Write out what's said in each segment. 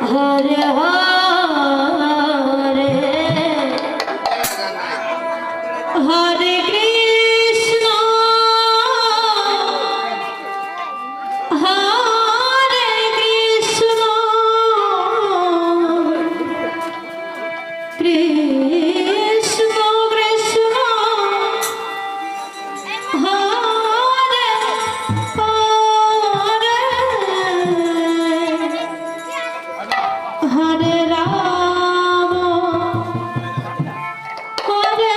Hare Hare Hare Krishna Hare Krishna Krishna Krishna Hare Hare Hare Ram Hare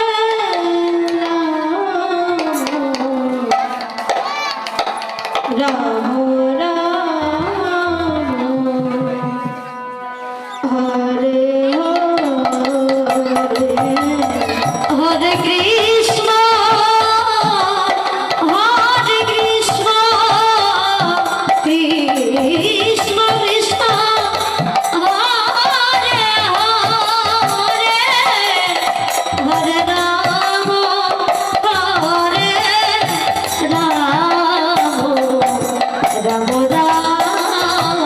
Ram Ram Hare Hare Krishna Hare Krishna Krishna Krishna Hare Hare Hare Ram Hare Ram Ram Ram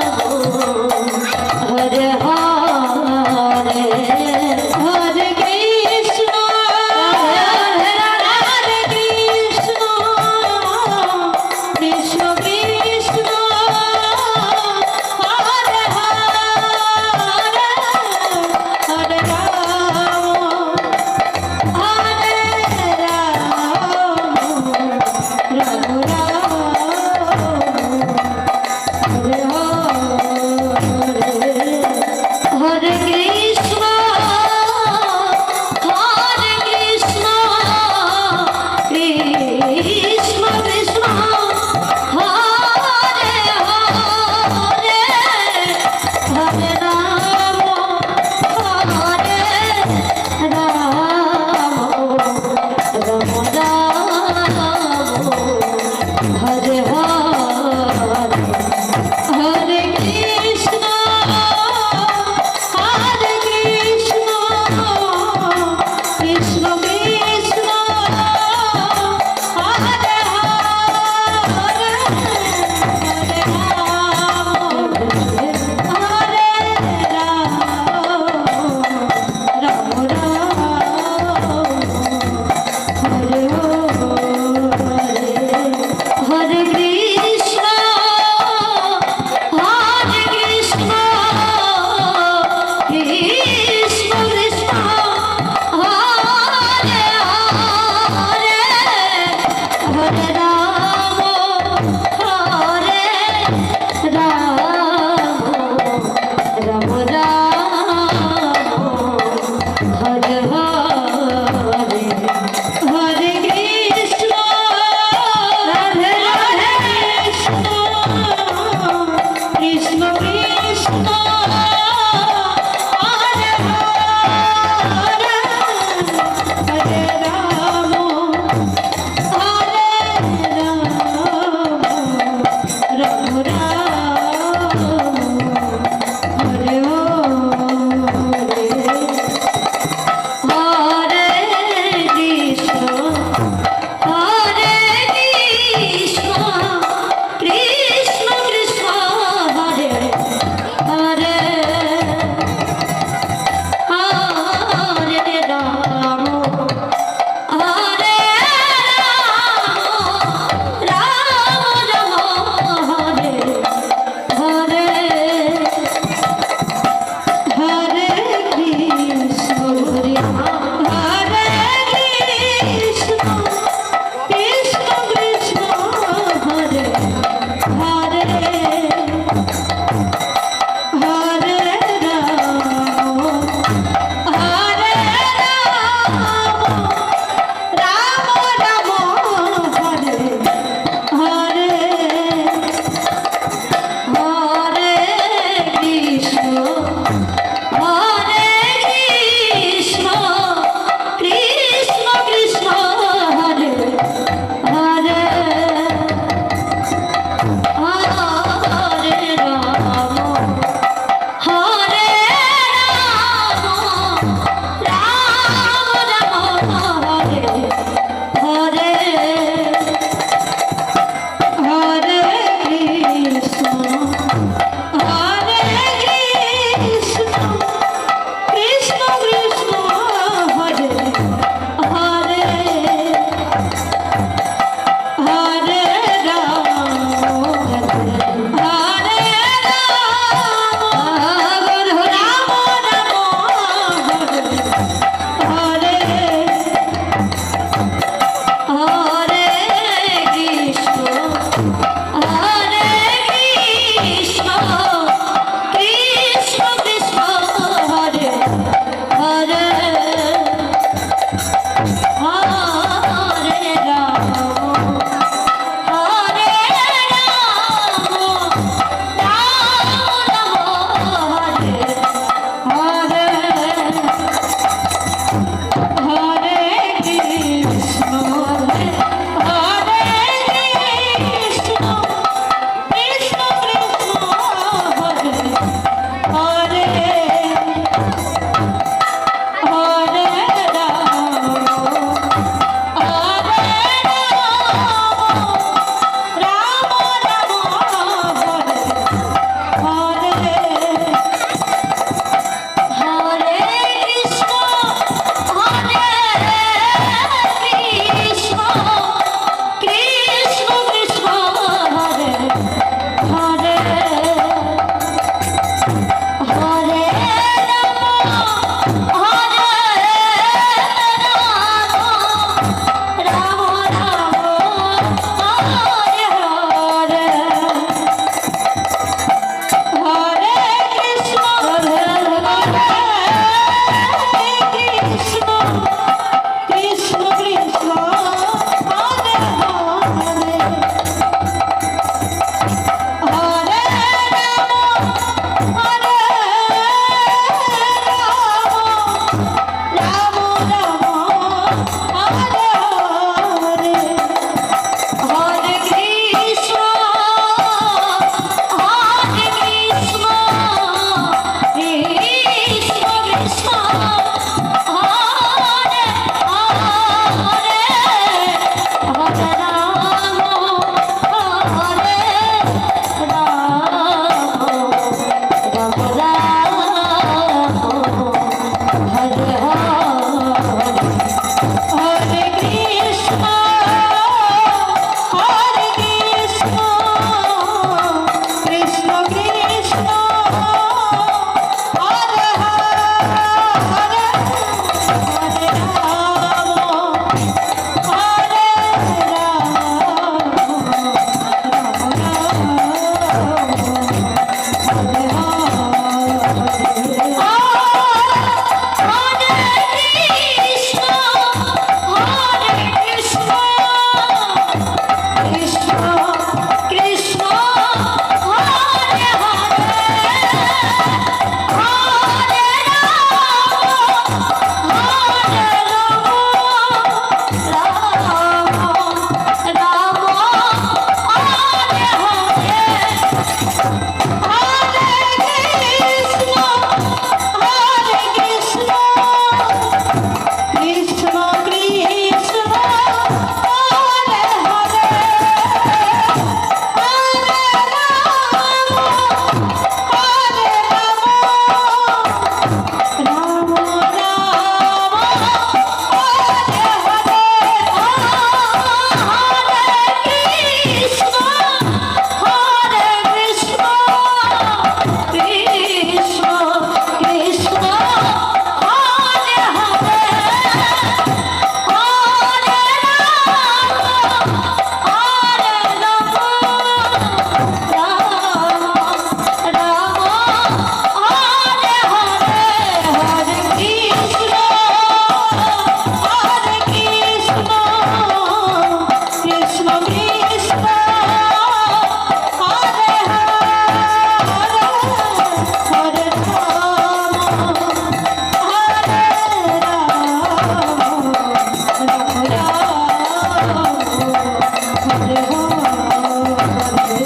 Hare Hare Hare Krishna Hare Krishna Krishna Krishna Hare Hare Hare Ram Hare Ram Ram Ram Hare Krishna Hare Krishna Krishna Krishna Hare Hare Hare Ram Hare Ram Ram Ram Hare Hare Hare Krishna Hare Krishna Krishna Krishna Hare Hare Hare Ram Hare Ram Ram Ram Hare Hare Krishna Hare Krishna Krishna Krishna Hare Hare Hare Ram Hare Ram Ram Ram Hare Hare Hare Krishna Radhe Radhe Krishna Krishna Krishna Hare Hare Hare Ram Hare Ram Ram Ram Hare Hare Krishna Hare Krishna Krishna Krishna Hare Hare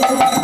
Ram